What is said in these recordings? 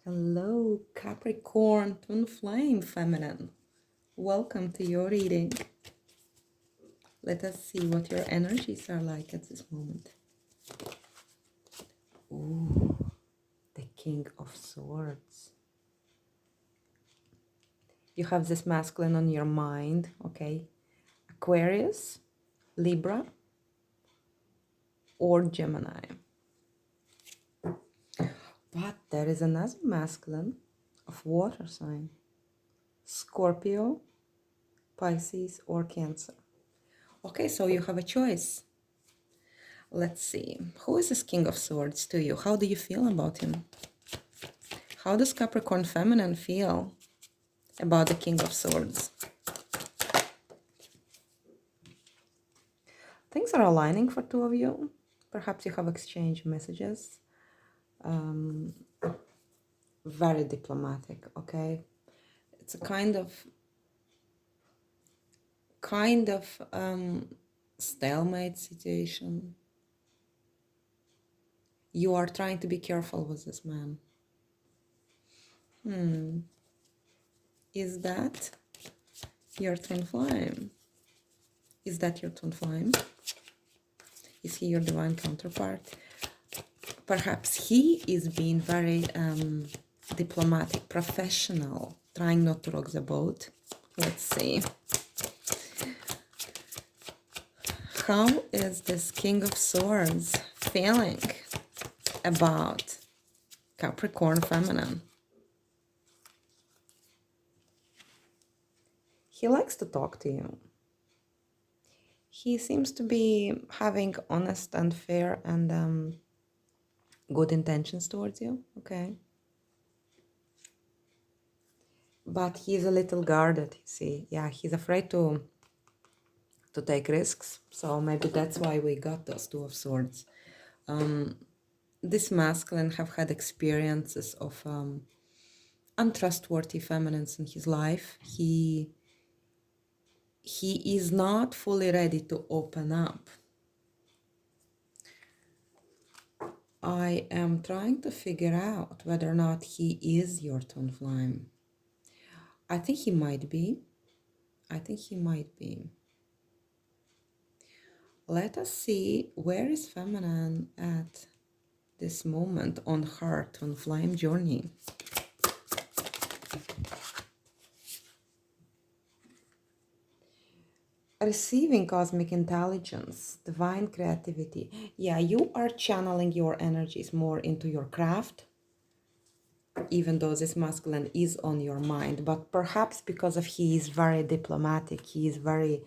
Hello, Capricorn Twin Flame Feminine. Welcome to your reading. Let us see what your energies are like at this moment. Ooh, the King of Swords. You have this masculine on your mind, okay? Aquarius, Libra, or Gemini. But there is another masculine of water sign. Scorpio, Pisces, or Cancer. Okay, so you have a choice. Let's see. Who is this King of Swords to you? How do you feel about him? How does Capricorn Feminine feel about the King of Swords? Things are aligning for two of you. Perhaps you have exchanged messages. Very diplomatic, okay? It's a kind of stalemate situation. You are trying to be careful with this man. Is that your twin flame? Is that your twin flame? Is he your divine counterpart? Perhaps he is being very diplomatic, professional, trying not to rock the boat. Let's see. How is this King of Swords feeling about Capricorn Feminine? He likes to talk to you. He seems to be having honest and fair and good intentions towards you, okay? But he's a little guarded, you see. Yeah, he's afraid to take risks. So maybe that's why we got those Two of Swords. This masculine have had experiences of untrustworthy feminines in his life. He is not fully ready to open up. I am trying to figure out whether or not he is your twin flame. I think he might be. I think he might be. Let us see where is feminine at this moment on her twin flame journey. Receiving cosmic intelligence, divine creativity. Yeah, you are channeling your energies more into your craft, even though this masculine is on your mind. But perhaps because of he is very diplomatic, he is very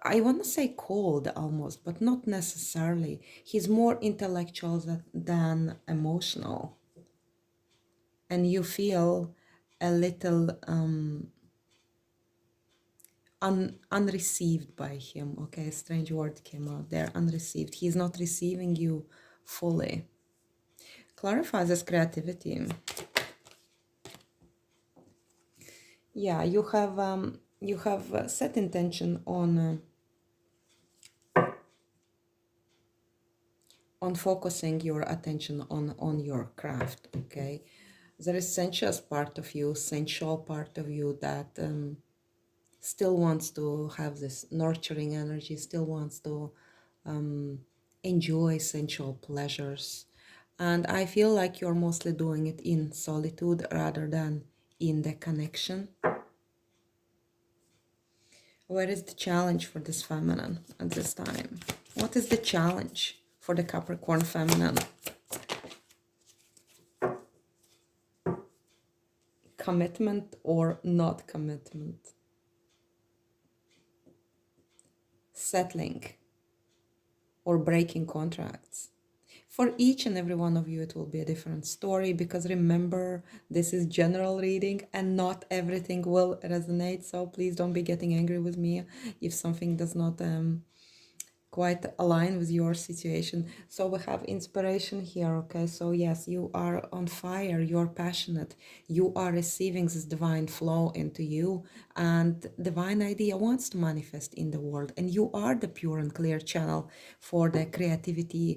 I want to say cold almost, but not necessarily. He's more intellectual than emotional. And you feel a little unreceived by him. Okay, a strange word came out there, unreceived. He's not receiving you fully. Clarify this creativity. Yeah, you have set intention on focusing your attention on your craft, okay? There is sensuous part of you that still wants to have this nurturing energy, still wants to enjoy sensual pleasures. And I feel like you're mostly doing it in solitude rather than in the connection. Where is the challenge for this feminine at this time? What is the challenge for the Capricorn feminine? Commitment or not commitment? Settling or breaking contracts? For each and every one of you, it will be a different story, because remember, this is general reading and not everything will resonate. So please don't be getting angry with me if something does not quite aligned with your situation. So we have inspiration here, okay? So yes, you are on fire, you're passionate, you are receiving this divine flow into you, and divine idea wants to manifest in the world, and you are the pure and clear channel for the creativity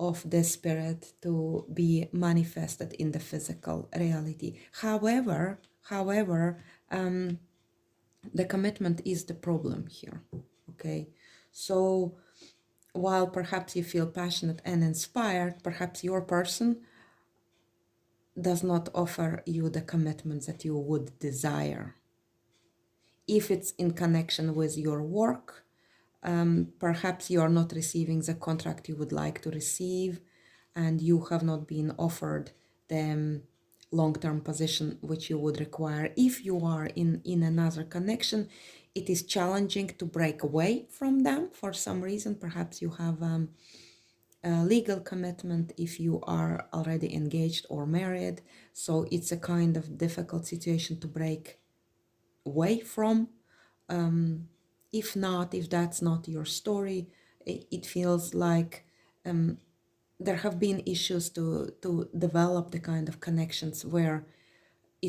of the spirit to be manifested in the physical reality. However, the commitment is the problem here, okay? So while perhaps you feel passionate and inspired, perhaps your person does not offer you the commitment that you would desire. If it's in connection with your work, perhaps you are not receiving the contract you would like to receive, and you have not been offered the long-term position which you would require. If you are in another connection, it is challenging to break away from them for some reason. Perhaps you have a legal commitment if you are already engaged or married, so it's a kind of difficult situation to break away from. If not, if that's not your story, it feels like there have been issues to develop the kind of connections where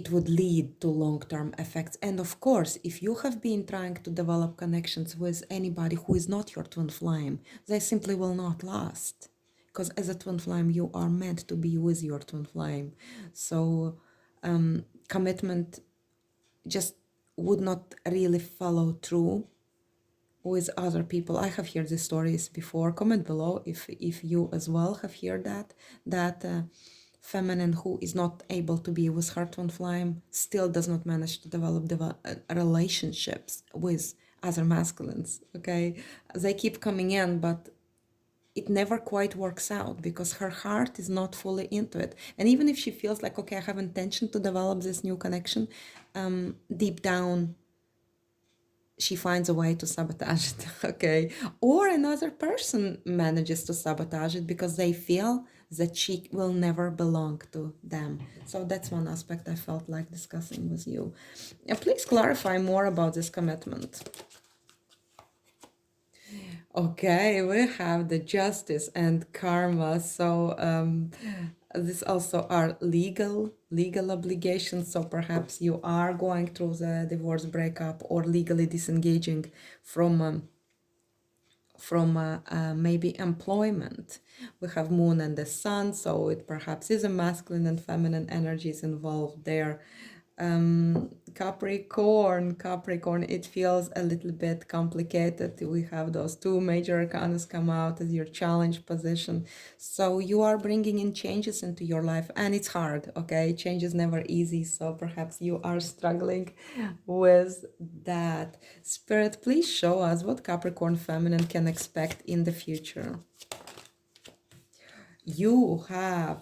it would lead to long-term effects. And of course, if you have been trying to develop connections with anybody who is not your twin flame, they simply will not last. Because as a twin flame, you are meant to be with your twin flame. So commitment just would not really follow through with other people. I have heard these stories before. Comment below if you as well have heard that feminine who is not able to be with her twin flame still does not manage to develop relationships with other masculines. Okay, they keep coming in, but it never quite works out because her heart is not fully into it. And even if she feels like, okay, I have intention to develop this new connection, deep down she finds a way to sabotage it, okay? Or another person manages to sabotage it because they feel that she will never belong to them. So that's one aspect I felt like discussing with you. And please clarify more about this commitment. Okay, we have the justice and karma. So this also are legal obligations. So perhaps you are going through the divorce breakup or legally disengaging from maybe employment. We have moon and the sun, so it perhaps is a masculine and feminine energies involved there. Capricorn, it feels a little bit complicated. We have those two major arcanas come out as your challenge position. So you are bringing in changes into your life, and it's hard, okay? Change is never easy, so perhaps you are struggling with that. Spirit, please show us what Capricorn feminine can expect in the future. You have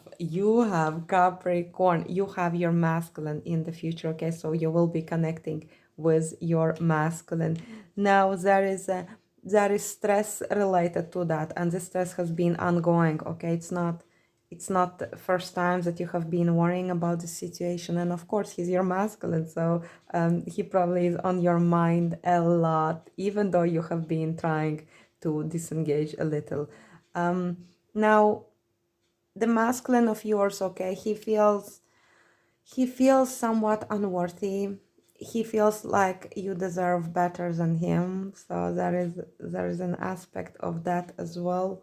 Capricorn, you have your masculine in the future, okay? So you will be connecting with your masculine. Now there is stress related to that, and this stress has been ongoing, okay? It's not the first time that you have been worrying about the situation, and of course he's your masculine, so he probably is on your mind a lot, even though you have been trying to disengage a little. Now the masculine of yours, okay, he feels somewhat unworthy. He feels like you deserve better than him, so there is an aspect of that as well.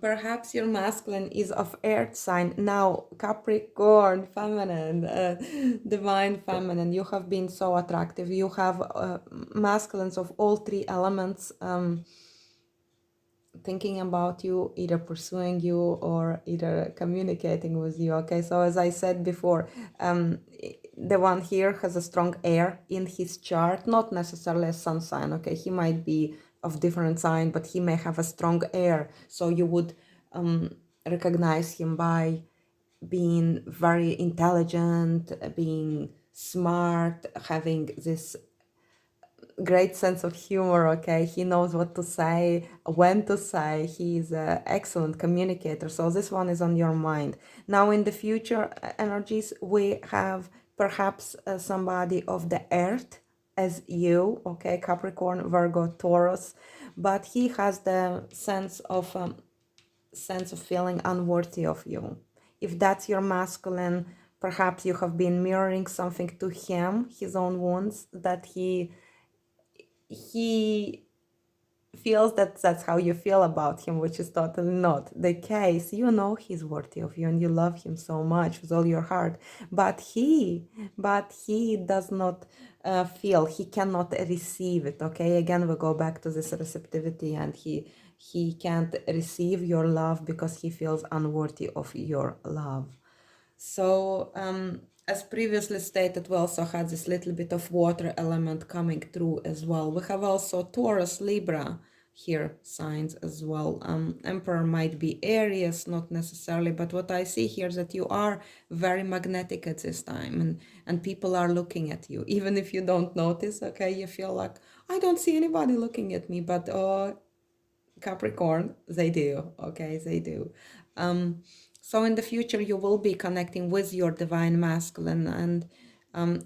Perhaps your masculine is of earth sign. Now Capricorn feminine, divine feminine, you have been so attractive. You have masculines of all three elements thinking about you, either pursuing you or either communicating with you, okay? So as I said before, the one here has a strong air in his chart, not necessarily a sun sign, okay? He might be of different sign, but he may have a strong air, so you would recognize him by being very intelligent, being smart, having this great sense of humor, okay? He knows what to say, when to say. He's an excellent communicator, so this one is on your mind. Now in the future energies, we have perhaps somebody of the earth as you, okay, Capricorn, Virgo, Taurus, but he has the sense of feeling unworthy of you. If that's your masculine, perhaps you have been mirroring something to him, his own wounds, that he feels that that's how you feel about him, which is totally not the case. You know he's worthy of you and you love him so much with all your heart, but he does not feel, he cannot receive it. Okay, again we go back to this receptivity, and he can't receive your love because he feels unworthy of your love. So, as previously stated, we also had this little bit of water element coming through as well. We have also Taurus, Libra here signs as well. Emperor might be Aries, not necessarily, but what I see here is that you are very magnetic at this time, and people are looking at you. Even if you don't notice, okay, you feel like, I don't see anybody looking at me, but Capricorn, they do, okay, they do. So in the future, you will be connecting with your divine masculine, and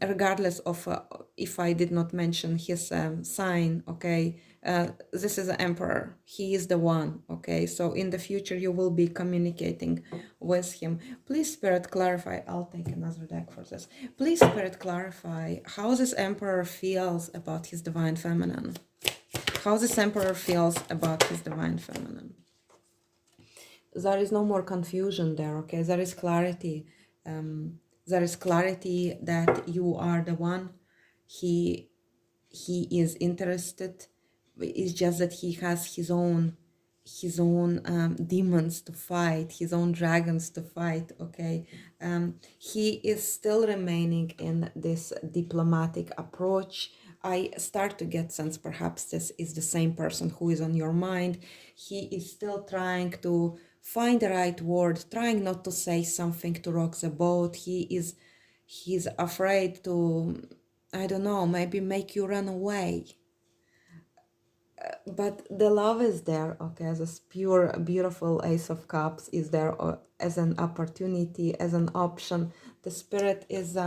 regardless of if I did not mention his sign, okay, this is the emperor. He is the one, okay. So in the future, you will be communicating with him. Please, Spirit, clarify. I'll take another deck for this. Please, Spirit, clarify how this emperor feels about his divine feminine. How this emperor feels about his divine feminine. There is no more confusion there, okay? There is clarity. There is clarity that you are the one. He is interested. It's just that he has his own demons to fight, his own dragons to fight, okay? He is still remaining in this diplomatic approach. I start to get sense perhaps this is the same person who is on your mind. He is still trying to find the right word, trying not to say something to rock the boat. He's afraid to, I don't know, maybe make you run away. But the love is there, okay, as a pure, beautiful Ace of Cups is there as an opportunity, as an option. The spirit is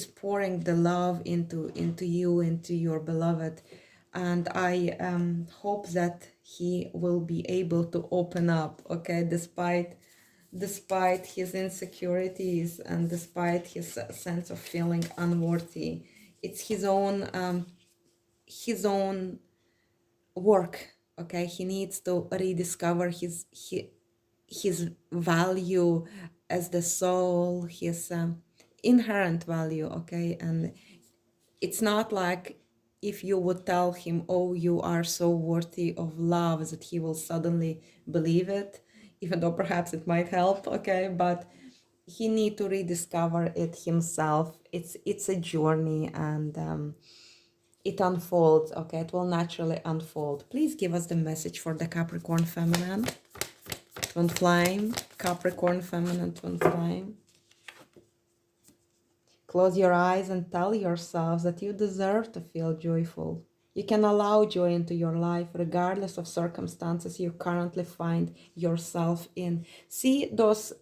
pouring the love into you, into your beloved, and I hope that he will be able to open up, okay, despite his insecurities and despite his sense of feeling unworthy. It's his own work, okay. He needs to rediscover his value as the soul, his inherent value, okay. And it's not like if you would tell him, oh, you are so worthy of love, that he will suddenly believe it, even though perhaps it might help, okay. But he need to rediscover it himself. It's a journey, and it unfolds, okay. It will naturally unfold. Please give us the message for the Capricorn feminine twin flame. Capricorn feminine twin flame. Close your eyes and tell yourselves that you deserve to feel joyful. You can allow joy into your life regardless of circumstances you currently find yourself in. See those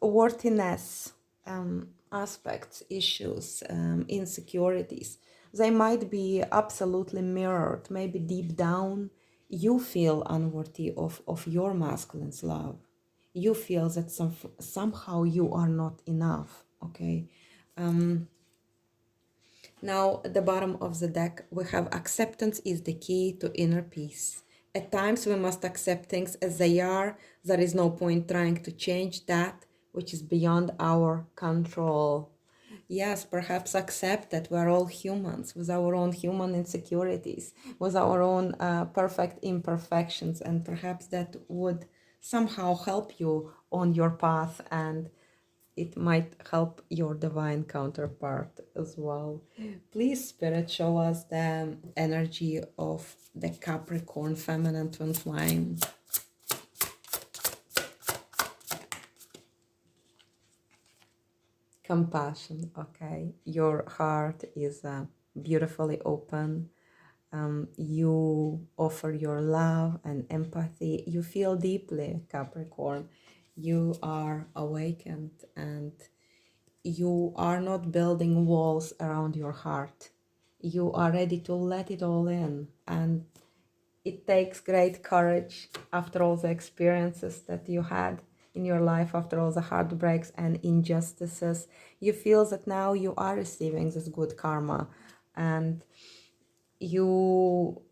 worthiness aspects, issues, insecurities. They might be absolutely mirrored. Maybe deep down you feel unworthy of your masculine's love. You feel that somehow you are not enough, okay. Now, at the bottom of the deck, we have acceptance is the key to inner peace. At times, we must accept things as they are. There is no point trying to change that which is beyond our control. Yes, perhaps accept that we're all humans with our own human insecurities, with our own perfect imperfections, and perhaps that would somehow help you on your path, and it might help your divine counterpart as well. Please, Spirit, show us the energy of the Capricorn feminine twin flame. Compassion, okay. Your heart is beautifully open. You offer your love and empathy. You feel deeply, Capricorn. You are awakened, and you are not building walls around your heart. You are ready to let it all in. And it takes great courage after all the experiences that you had in your life, after all the heartbreaks and injustices. You feel that now you are receiving this good karma, and you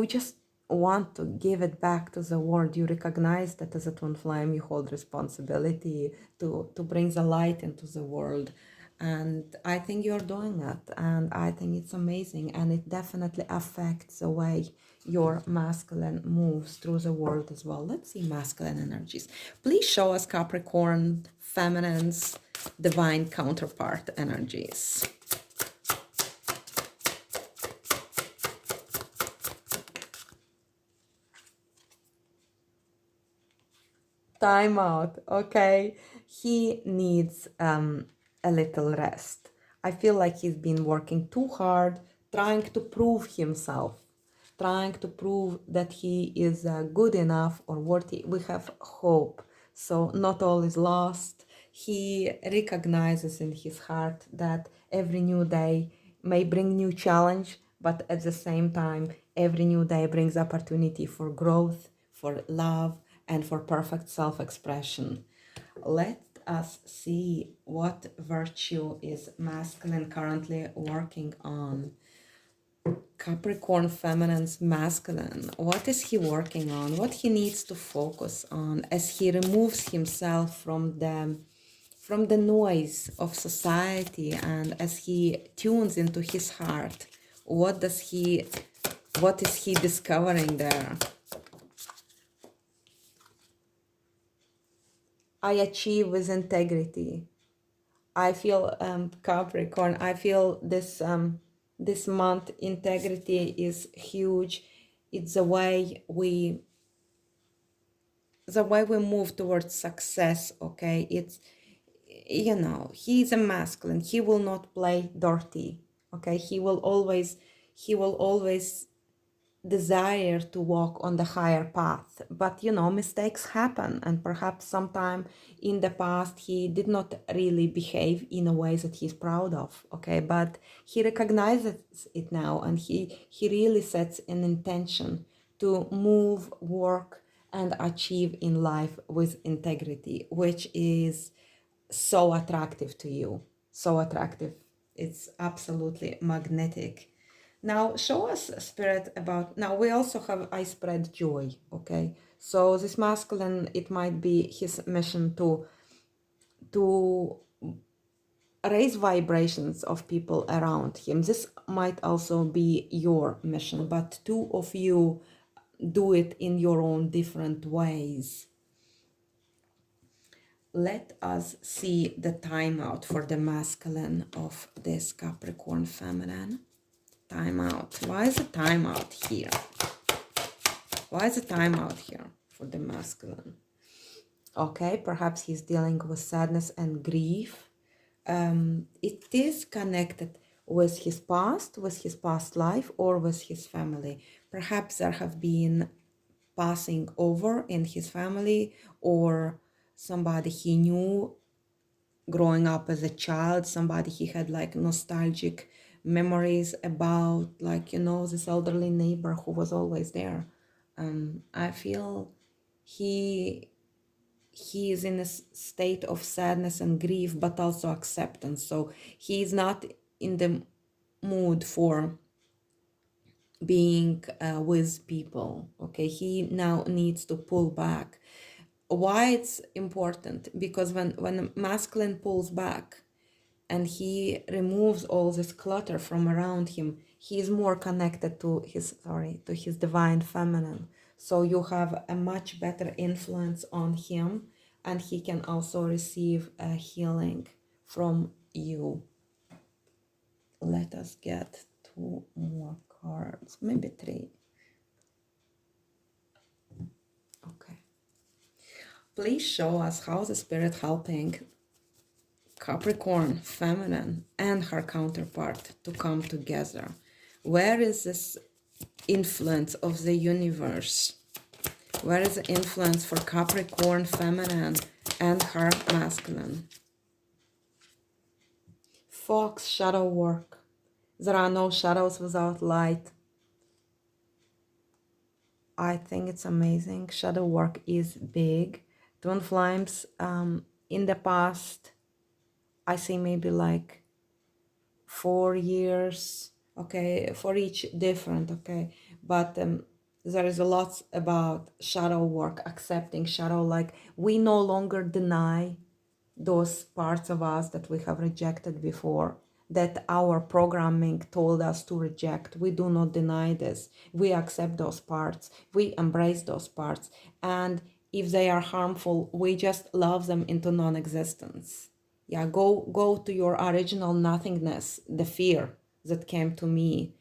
just want to give it back to the world. You recognize that as a twin flame you hold responsibility to bring the light into the world, and I think you're doing that, and I think it's amazing, and it definitely affects the way your masculine moves through the world as well. Let's see masculine energies. Please show us Capricorn feminine's divine counterpart energies. Time out, okay? He needs a little rest. I feel like he's been working too hard, trying to prove himself, trying to prove that he is good enough or worthy. We have hope, so not all is lost. He recognizes in his heart that every new day may bring new challenge, but at the same time, every new day brings opportunity for growth, for love, and for perfect self-expression. Let us see what virtue is masculine currently working on. Capricorn feminine's masculine. What is he working on? What he needs to focus on as he removes himself from the noise of society, and as he tunes into his heart? What is he discovering there? I achieve with integrity. I feel Capricorn. I feel this month integrity is huge. It's the way we move towards success. Okay, it's, you know, he's a masculine. He will not play dirty. Okay, he will always desire to walk on the higher path, but you know, mistakes happen, and perhaps sometime in the past he did not really behave in a way that he's proud of. Okay, but he recognizes it now, and he really sets an intention to move, work, and achieve in life with integrity, which is so attractive to you, so attractive. It's absolutely magnetic. Now, show us, Spirit, about... Now, we also have I spread joy, okay? So this masculine, it might be his mission to raise vibrations of people around him. This might also be your mission, but two of you do it in your own different ways. Let us see the timeout for the masculine of this Capricorn feminine. Timeout. Why is the timeout here? Why is the timeout here for the masculine? Okay, perhaps he's dealing with sadness and grief. It is connected with his past life, or with his family. Perhaps there have been passing over in his family, or somebody he knew growing up as a child, somebody he had like nostalgic memories about, like, you know, this elderly neighbor who was always there. I feel he is in a state of sadness and grief, but also acceptance. So he is not in the mood for being with people. Okay, he now needs to pull back. Why it's important? Because when a masculine pulls back and he removes all this clutter from around him, he is more connected to his divine feminine. So you have a much better influence on him, and he can also receive a healing from you. Let us get 2 more cards, maybe 3. Okay. Please show us how the Spirit helping Capricorn feminine and her counterpart to come together. Where is this influence of the universe Where is the influence for Capricorn Feminine and her masculine? Fox, shadow work. There are no shadows without light. I think it's amazing. Shadow work is big. Twin flames, in the past, I see maybe like 4 years, okay, for each different, okay, but there is a lot about shadow work, accepting shadow, like we no longer deny those parts of us that we have rejected before, that our programming told us to reject. We do not deny this. We accept those parts. We embrace those parts. And if they are harmful, we just love them into non-existence. Yeah, go to your original nothingness, the fear that came to me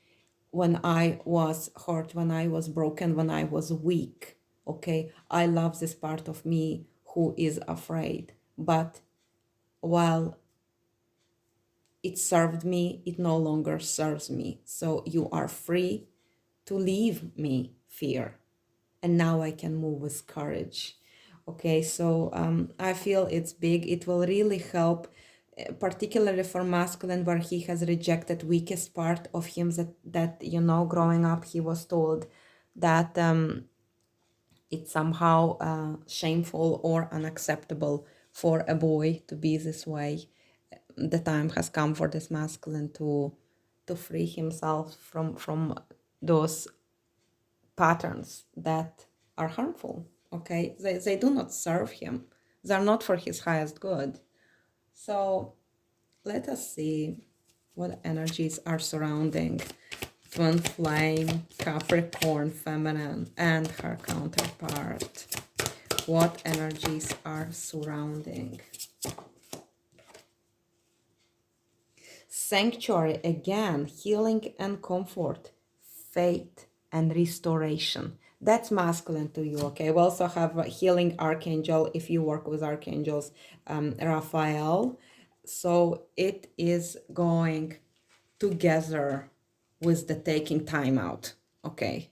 when I was hurt, when I was broken, when I was weak. Okay, I love this part of me who is afraid. But while it served me, it no longer serves me. So you are free to leave me, fear. And now I can move with courage. Okay, so I feel it's big. It will really help, particularly for masculine, where he has rejected weakest part of him, that you know, growing up, he was told that it's somehow shameful or unacceptable for a boy to be this way. The time has come for this masculine to free himself from those patterns that are harmful. Okay, they do not serve him. They're not for his highest good. So let us see what energies are surrounding Twin Flame, Capricorn Feminine, and her counterpart. What energies are surrounding? Sanctuary, again, healing and comfort, faith and restoration. That's masculine to you, okay? We also have a healing archangel if you work with archangels, Raphael. So it is going together with the taking time out, okay?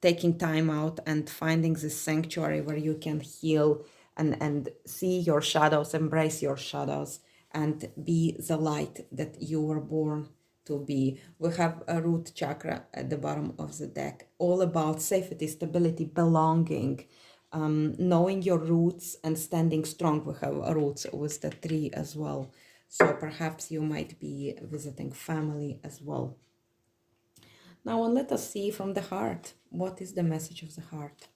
Taking time out and finding this sanctuary where you can heal and see your shadows, embrace your shadows, and be the light that you were born to be. We have a root chakra at the bottom of the deck, all about safety, stability, belonging, knowing your roots and standing strong. We have roots with the tree as well. So perhaps you might be visiting family as well. Now let us see from the heart. What is the message of the heart?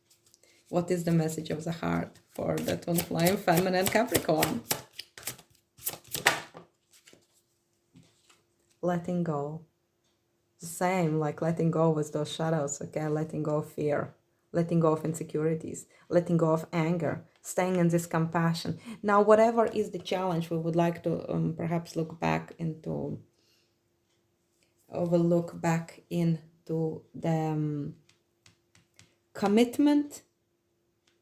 What is the message of the heart for the Twin Flame Feminine Capricorn? Letting go. The same, like letting go with those shadows, okay? Letting go of fear, letting go of insecurities, letting go of anger, staying in this compassion. Now, whatever is the challenge, we would like to perhaps look back into, overlook back into the commitment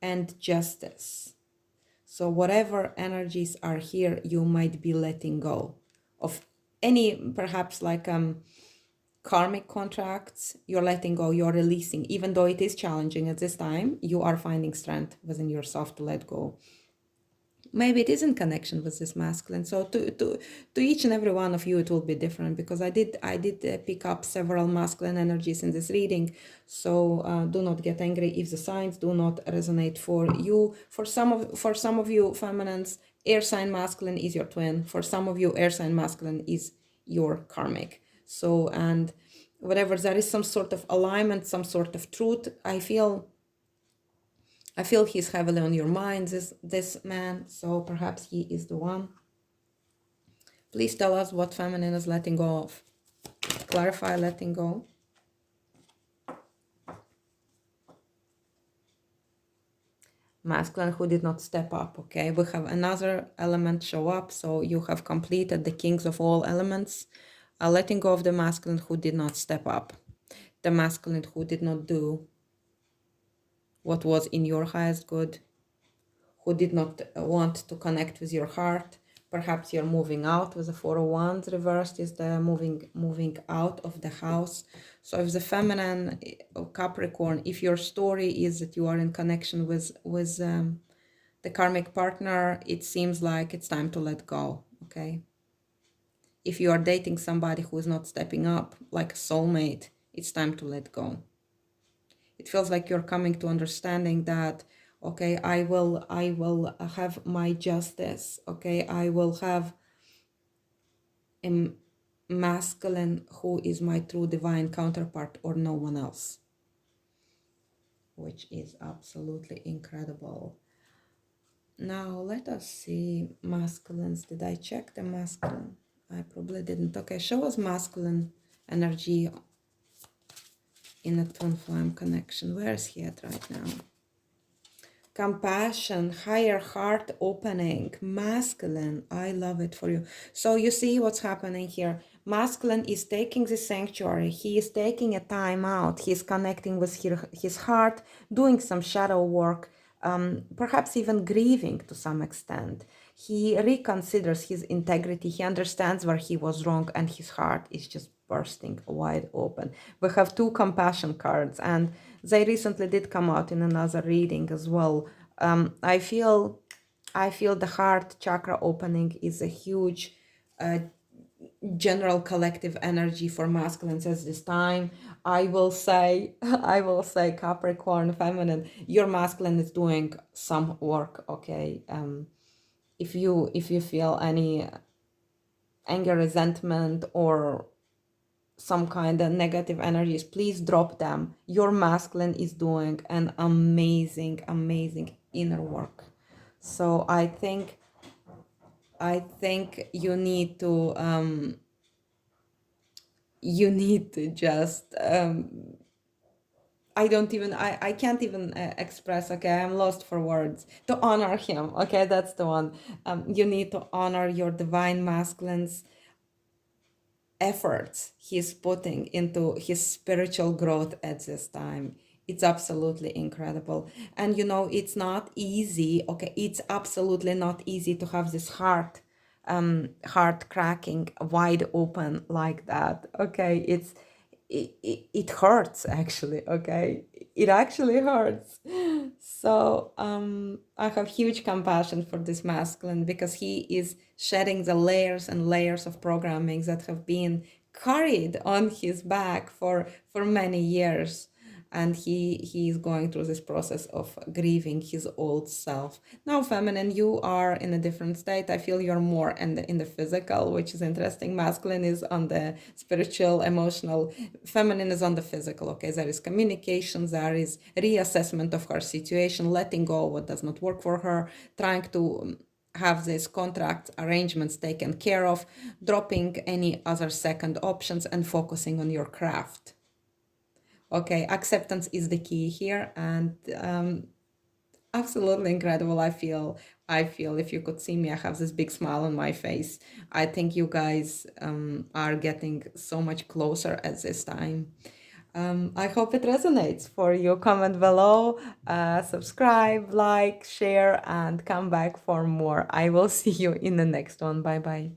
and justice. So whatever energies are here, you might be letting go of any, perhaps like karmic contracts. You're letting go, you're releasing. Even though it is challenging at this time, you are finding strength within yourself to let go. Maybe it is in connection with this masculine. So to each and every one of you, it will be different, because I did pick up several masculine energies in this reading. So do not get angry if the signs do not resonate for you. For some of you feminines, air sign masculine is your twin. For some of you, air sign masculine is your karmic. So, and whatever, there is some sort of alignment, some sort of truth. I feel he's heavily on your mind, this man, so perhaps he is the one. Please tell us what feminine is letting go of. Clarify letting go. Masculine who did not step up, okay? We have another element show up, so you have completed the kings of all elements. Letting go of the masculine who did not step up. The masculine who did not do what was in your highest good, who did not want to connect with your heart, Perhaps you're moving out with the Four of Wands. Reversed is the moving out of the house. So if the feminine Capricorn, if your story is that you are in connection with the karmic partner, it seems like it's time to let go. Okay. If you are dating somebody who is not stepping up, like a soulmate, it's time to let go. It feels like you're coming to understanding that, okay, I will have my justice. Okay, I will have a masculine who is my true divine counterpart or no one else, which is absolutely incredible. Now let us see masculines. Did I check the masculine? I probably didn't. Okay, show us masculine energy in a twin flame connection. Where is he at right now? Compassion, higher heart opening, masculine. I love it for you. So you see what's happening here. Masculine is taking the sanctuary. He is taking a time out. He's connecting with his heart, doing some shadow work, perhaps even grieving to some extent. He reconsiders his integrity. He understands where he was wrong, and his heart is just bursting wide open. We have two compassion cards, and they recently did come out in another reading as well. I feel the heart chakra opening is a huge general collective energy for masculines at this time. I will say Capricorn feminine, your masculine is doing some work. Okay, if you feel any anger, resentment, or some kind of negative energies, please drop them. Your masculine is doing an amazing inner work. So I think you need to just I can't even express. Okay, I'm lost for words. To honor him. Okay, that's the one. You need to honor your divine masculines efforts he's putting into his spiritual growth at this time. It's absolutely incredible. And you know, it's not easy. Okay, it's absolutely not easy to have this heart cracking wide open like that. Okay, it hurts actually. Okay, it actually hurts. So I have huge compassion for this masculine, because he is shedding the layers and layers of programming that have been carried on his back for many years, and he is going through this process of grieving his old self. Now feminine, you are in a different state. I feel you're more in the physical, which is interesting. Masculine is on the spiritual, emotional, feminine is on the physical. Okay, there is communication, there is reassessment of her situation, letting go what does not work for her, trying to have these contract arrangements taken care of, dropping any other second options, and focusing on your craft. Okay, acceptance is the key here, and absolutely incredible. I feel if you could see me, I have this big smile on my face. I think you guys are getting so much closer at this time. I hope it resonates for you. Comment below, subscribe, like, share, and come back for more. I will see you in the next one. Bye bye.